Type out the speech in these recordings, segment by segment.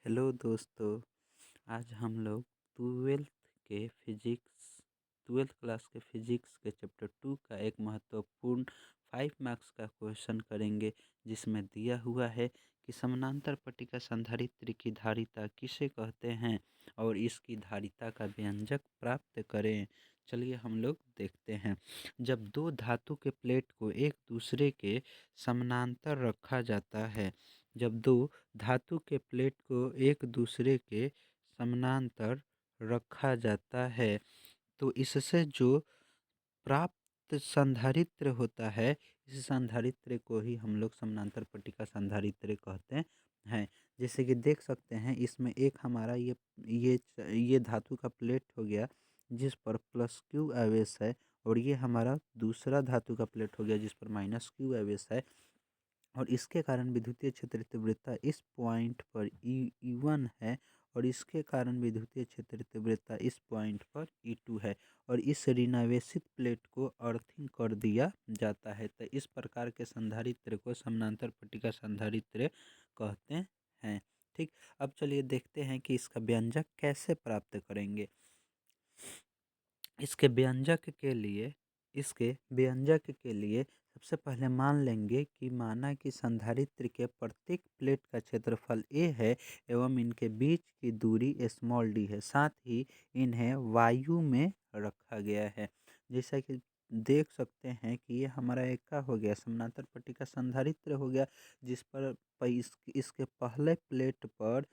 Hello दोस्तों। आज हम लोग ट्वेल्थ के फिजिक्स ट्वेल्थ क्लास के फिजिक्स के चैप्टर 2 का एक महत्वपूर्ण 5 मार्क्स का क्वेश्चन करेंगे, जिसमें दिया हुआ है कि समानांतर पट्टिका संधारित्र की धारिता किसे कहते हैं और इसकी धारिता का व्यंजक प्राप्त करें। चलिए हम लोग देखते हैं। जब दो धातु के प्लेट को एक दूसरे के समानांतर रखा जाता है जब दो धातु के प्लेट को एक दूसरे के समानांतर रखा जाता है तो इससे जो प्राप्त संधारित्र होता है, इस संधारित्र को ही हम लोग समानांतर पट्टिका संधारित्र कहते हैं। जैसे कि देख सकते हैं, इसमें एक हमारा ये धातु का प्लेट हो गया जिस पर +Q आवेश है, और ये हमारा दूसरा धातु का प्लेट हो गया जिस पर -Q आवेश है। और इसके कारण विद्युतीय क्षेत्र तीव्रता इस पॉइंट पर E1 है, और इसके कारण विद्युतीय क्षेत्र तीव्रता इस पॉइंट पर E2 है, और इस ऋणावेशित प्लेट को अर्थिंग कर दिया जाता है। तो इस प्रकार के संधारित्र को समानांतर पट्टिका संधारित्र कहते हैं। ठीक, अब चलिए देखते हैं कि इसका व्यंजक कैसे प्राप्त करेंगे। इसके व्यंजक के लिए सबसे पहले मान लेंगे कि माना कि संधारित्र के प्रत्येक प्लेट का क्षेत्रफल a है एवं इनके बीच की दूरी d है। साथ ही इन्हें वायु में रखा गया है। जैसा कि देख सकते हैं कि ये हमारा एक का हो गया, समानांतर पट्टिका संधारित्र हो गया, जिस पर इसके पहले प्लेट पर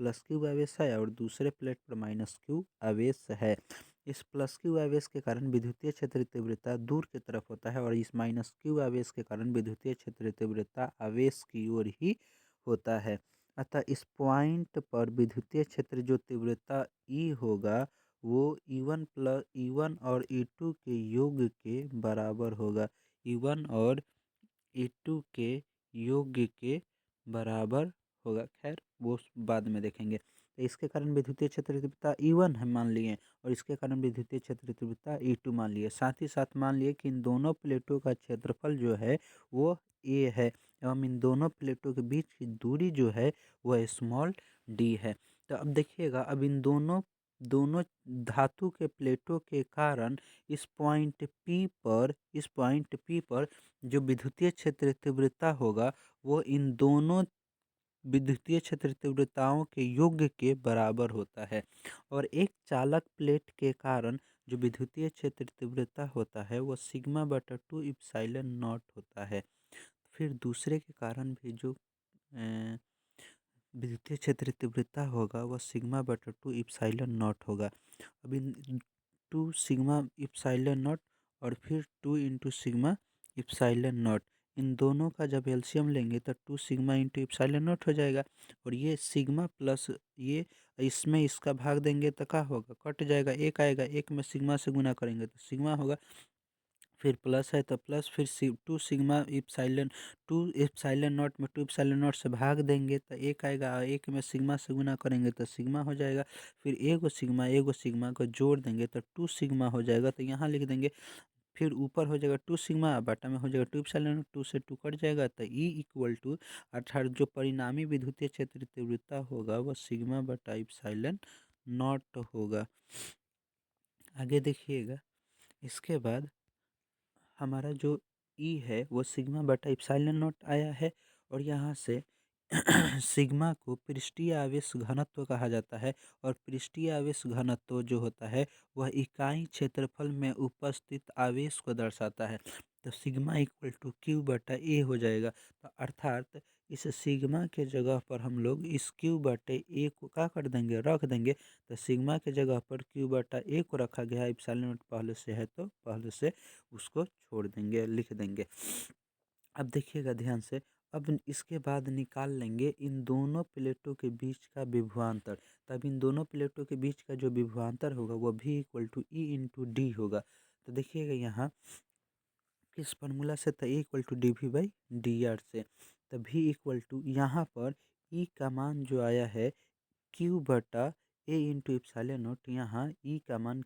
+Q आवेश है और दूसरे प्लेट पर -Q आवेश है। इस +Q आवेश के कारण विद्युतीय क्षेत्र तीव्रता दूर की तरफ होता है, और इस -Q आवेश के कारण विद्युतीय क्षेत्र तीव्रता आवेश की ओर ही होता है। अतः इस पॉइंट पर विद्युतीय क्षेत्र जो तीव्रता E होगा वो E1 और E2 के योग के बराबर होगा। E1 और E2 के योग के बराबर होगा। खैर वो बाद में देखेंगे। तो इसके कारण विद्युतीय क्षेत्र तीव्रता E1 है मान लिए, और इसके कारण विद्युतीय क्षेत्र तीव्रता E2 मान लिए। साथ ही साथ मान लिए कि इन दोनों प्लेटों का क्षेत्रफल जो है वो A है, एवं इन दोनों प्लेटों के बीच की दूरी जो है वह d है। तो अब देखिएगा, अब इन दोनों दोनों धातु के प्लेटों के कारण इस पॉइंट P पर जो विद्युतीय क्षेत्र तीव्रता होगा वो इन दोनों विद्युतीय क्षेत्र तीव्रताओं के योग के बराबर होता है। और एक चालक प्लेट के कारण जो विद्युतीय क्षेत्र तीव्रता होता है वो σ/2 इप्सिलॉन नॉट होता है। फिर दूसरे के कारण भी जो विद्युतीय क्षेत्र तीव्रता होगा वह σ/2 इप्सिलॉन नॉट होगा। अब इन 2 सिग्मा इप्सिलॉन नॉट और फिर 2 इंटू सिग्मा इप्सिलॉन नॉट, इन दोनों का जब एलसीएम लेंगे तो 2 सिग्मा इंटू इप्सिलॉन नॉट हो जाएगा। और ये सिग्मा प्लस ये इसमें इसका भाग देंगे तो क्या होगा, कट जाएगा, एक आएगा, एक में सिग्मा से गुना करेंगे तो सिग्मा होगा, फिर प्लस है तो प्लस, फिर 2 इप्सिलॉन नॉट में 2 इप्सिलॉन नॉट से भाग देंगे तो एक आएगा, एक में सिग्मा से गुना करेंगे तो सिग्मा हो जाएगा। फिर एगो सिग्मा को जोड़ देंगे तो 2 सिग्मा हो जाएगा, तो यहाँ लिख देंगे। फिर ऊपर हो जाएगा 2 सिग्मा, बाटा में हो जाएगा 2 इप्सिलॉन नॉट, 2 से 2 कट जाएगा तो E अर्थात जो परिणामी विद्युतीय क्षेत्र तीव्रता होगा वह σ/इप्सिलॉन नॉट होगा। आगे देखिएगा, इसके बाद हमारा जो ई है वो σ/इप्सिलॉन नॉट आया है, और यहाँ से सिग्मा को पृष्ठीय आवेश घनत्व कहा जाता है, और पृष्ठीय आवेश घनत्व जो होता है वह इकाई क्षेत्रफल में उपस्थित आवेश को दर्शाता है। तो σ=Q/A हो जाएगा। तो अर्थात इस सिग्मा के जगह पर हम लोग इस Q/A को क्या कर देंगे, रख देंगे। तो सिग्मा के जगह पर Q/A को रखा गया है, इप्सिलॉन नॉट पहले से है तो पहले से उसको छोड़ देंगे, लिख देंगे। अब देखिएगा ध्यान से, अब इसके बाद निकाल लेंगे इन दोनों प्लेटों के बीच का विभवांतर। तब इन दोनों प्लेटों के बीच का जो विभवांतर होगा वो V = E × D होगा। तो देखिएगा यहाँ किस फार्मूला से, तो E = dV/dr से। तो V यहाँ पर E का मान जो आया है Q/A × इप्सिलॉन नॉट, यहाँ E का मान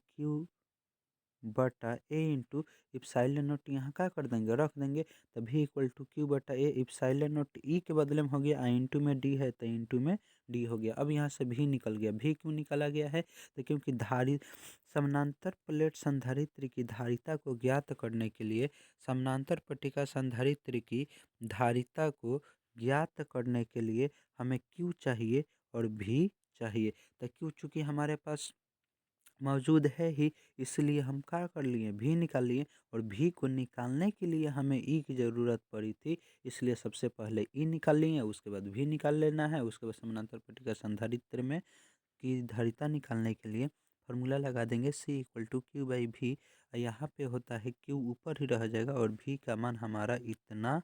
बटा ए इंटू इप्साइलन नॉट यहाँ क्या कर देंगे, रख देंगे। तो भी इक्वल टू क्यू बटा ए इप्साइलन नॉट ई के बदले में हो गया आई इंटू में डी है तो इंटू में डी हो गया। अब यहाँ से भी निकल गया, भी क्यों निकाला गया है तो क्योंकि समानांतर प्लेट संधारित्र की धारिता को ज्ञात करने के लिए, समानांतर पट्टिका संधारित्र की धारिता को ज्ञात करने के लिए हमें क्यू चाहिए और भी चाहिए। तो क्यू चूँकि हमारे पास मौजूद है ही, इसलिए हम क्या कर लिए, भी निकाल लिए। और भी को निकालने के लिए हमें ई की ज़रूरत पड़ी थी, इसलिए सबसे पहले ई निकाल लिए, उसके बाद भी निकाल लेना है। उसके बाद समानांतर पट्टिका संधारित्र में की धारिता निकालने के लिए फार्मूला लगा देंगे सी इक्वल टू क्यू बाई भी। यहाँ पे होता है क्यू ऊपर ही रह जाएगा और भी का मान हमारा इतना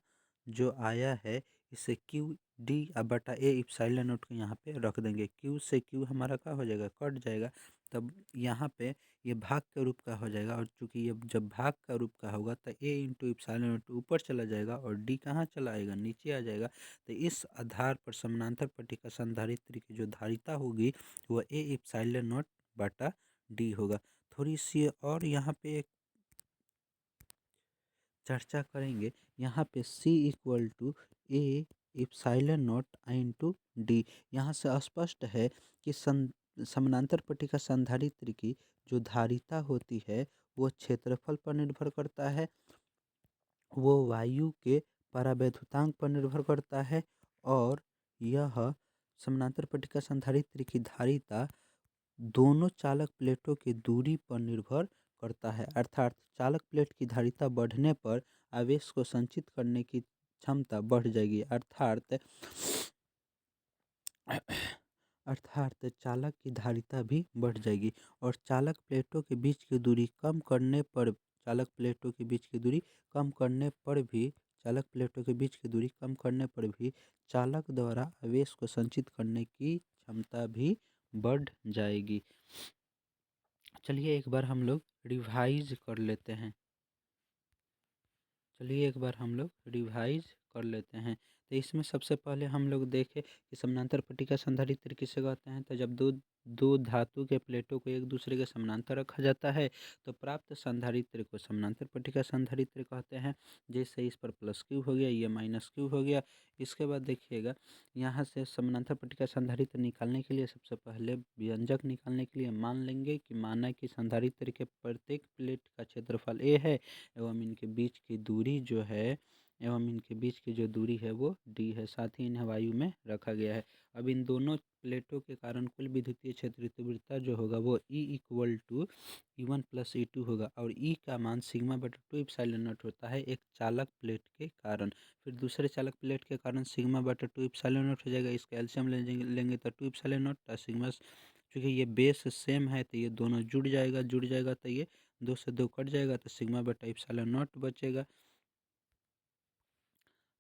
जो आया है, इसे क्यू डी बटा ए इप्सिलॉन नॉट को यहाँ पे रख देंगे। क्यू से क्यू हमारा क्या हो जाएगा, कट जाएगा। तब यहाँ पे ये भाग के रूप का हो जाएगा, और चूंकि ये जब भाग का रूप का होगा तो ए इंटू इप्सिलॉन नॉट ऊपर चला जाएगा और डी कहाँ चला आएगा, नीचे आ जाएगा। तो इस आधार पर समानांतर पट्टिका संधारित्र की जो धारिता होगी वह ए इप्सिलॉन नॉट बटा डी होगा। थोड़ी सी और यहाँ पे एक चर्चा करेंगे। यहाँ पे C equal to A epsilon naught into d. यहाँ से स्पष्ट है कि समानांतर पट्टिका संधारित्र की जो धारिता होती है वो क्षेत्रफल पर निर्भर करता है, वो वायु के परावैद्युतांक पर निर्भर करता है, और यह समानांतर पट्टिका संधारित्र की धारिता दोनों चालक प्लेटों की दूरी पर निर्भर करता है। अर्थात चालक प्लेट की धारिता बढ़ने पर आवेश को संचित करने की क्षमता बढ़ जाएगी। अर्थात चालक की धारिता भी बढ़ जाएगी, और चालक प्लेटों के बीच की दूरी कम करने पर चालक प्लेटों के बीच की दूरी कम करने पर भी चालक प्लेटों के बीच की दूरी कम करने पर भी चालक द्वारा आवेश को संचित करने की क्षमता भी बढ़ जाएगी। चलिए एक बार हम लोग रिवाइज कर लेते हैं। कर लेते हैं। तो इसमें सबसे पहले हम लोग देखें कि समानांतर पट्टिका संधारित्र किसे कहते हैं। तो जब दो दो धातु के प्लेटों को एक दूसरे के समानांतर रखा जाता है तो प्राप्त संधारित्र को समानांतर पट्टिका संधारित्र कहते हैं। जैसे इस पर प्लस क्यू हो गया, ये माइनस क्यू हो गया। इसके बाद देखिएगा, यहाँ से समानांतर पट्टिका संधारित्र निकालने के लिए सबसे पहले व्यंजक निकालने के लिए मान लेंगे कि माना कि संधारित्र के प्रत्येक प्लेट का क्षेत्रफल ए है एवं इनके बीच की दूरी वो डी है, साथ ही इन्हें वायु में रखा गया है। अब इन दोनों प्लेटों के कारण कुल विद्युतीय क्षेत्र तीव्रता जो होगा वो E equal to E1 plus E2 होगा, और E का मान सिग्मा बटा 2 इप्सिलॉन नॉट होता है एक चालक प्लेट के कारण। फिर दूसरे चालक प्लेट के कारण सिग्मा बटा 2 इप्सिलॉन नॉट हो जाएगा। इसका एलसीएम लेंगे तो 2 इप्सिलॉन नॉट सिग्मा, चूँकि ये बेस सेम है तो ये दोनों जुड़ जाएगा तो ये 2 से 2 कट जाएगा तो सिग्मा बटा इप्सिलॉन नॉट बचेगा।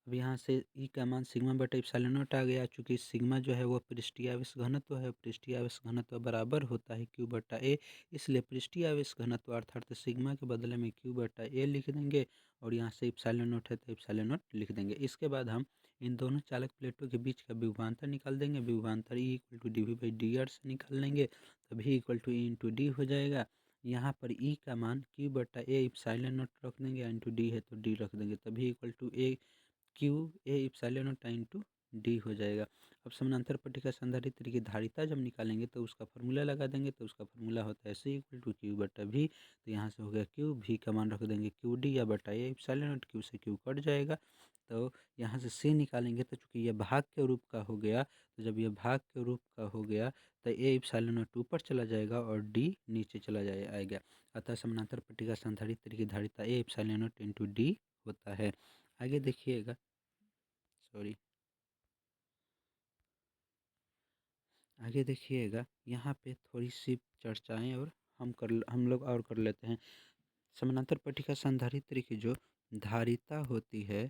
अब यहाँ से ई का मान सिग्मा बटा इप्सिलॉन नॉट आ गया। चूँकि सिग्मा जो है वो पृष्ठीय आवेश घनत्व है, पृष्ठीय आवेश घनत्व बराबर होता है क्यू बटा ए, इसलिए पृष्ठीय आवेश घनत्व अर्थात सिग्मा के बदले में क्यू बटा ए लिख देंगे, और यहाँ से इप्सिलॉन नॉट है तो इप्सिलॉन नॉट लिख देंगे। इसके बाद हम इन दोनों चालक प्लेटों के बीच का विभवांतर निकाल देंगे। विभवांतर E equal to d V by d r से निकाल लेंगे, तभी equal to E into d हो जाएगा। यहाँ पर ई का मान क्यू बटा ए इप्सिलॉन नॉट रख देंगे, इंटू डी है तो डी रख देंगे, तभी equal to A Q A epsilon naught into d हो जाएगा। अब समानांतर पट्टिका संधारित्र की धारिता जब निकालेंगे तो उसका फार्मूला लगा देंगे, तो उसका फार्मूला होता है सी इक्वल टू क्यू बटा भी। तो यहाँ से हो गया क्यू, भी का मान रख देंगे क्यू डी या बटा ए इप्सिलॉन नॉट, क्यू से क्यू कट जाएगा। तो यहाँ से सी निकालेंगे तो चूँकि ये भाग के रूप का हो गया, तो जब ये भाग के रूप का हो गया तो ए इप्सिलॉन नॉट ऊपर चला जाएगा और डी नीचे चला आएगा। अतः समानांतर पट्टिका संधारित्र की धारिता ए इप्सिलॉन नॉट इंटू डी होता है। आगे देखिएगा, सॉरी, आगे देखिएगा, यहाँ पे थोड़ी सी चर्चाएं और हम लोग और कर लेते हैं। समानांतर पट्टिका संधारित्र की जो धारिता होती है,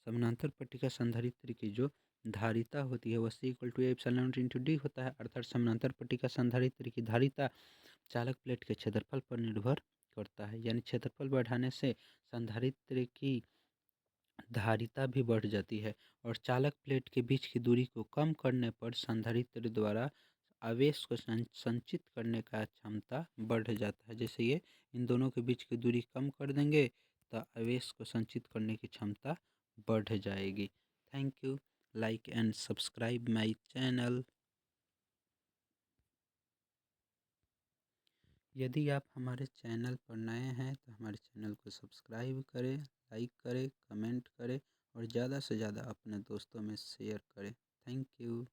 समानांतर पट्टिका संधारित्र की जो धारिता होती है वह C equal to epsilon naught into D होता है। अर्थात समानांतर पट्टिका संधारित्र की धारिता चालक प्लेट के क्षेत्रफल पर निर्भर करता है, यानी क्षेत्रफल बढ़ाने से संधारित्र की धारिता भी बढ़ जाती है, और चालक प्लेट के बीच की दूरी को कम करने पर संधारित्र द्वारा आवेश को संचित करने का क्षमता बढ़ जाता है। जैसे ये इन दोनों के बीच की दूरी कम कर देंगे तो आवेश को संचित करने की क्षमता बढ़ जाएगी। Thank you. Like and subscribe my channel. यदि आप हमारे चैनल पर नए हैं तो हमारे चैनल को सब्सक्राइब करें, लाइक करें, कमेंट करें और ज़्यादा से ज़्यादा अपने दोस्तों में शेयर करें। Thank you.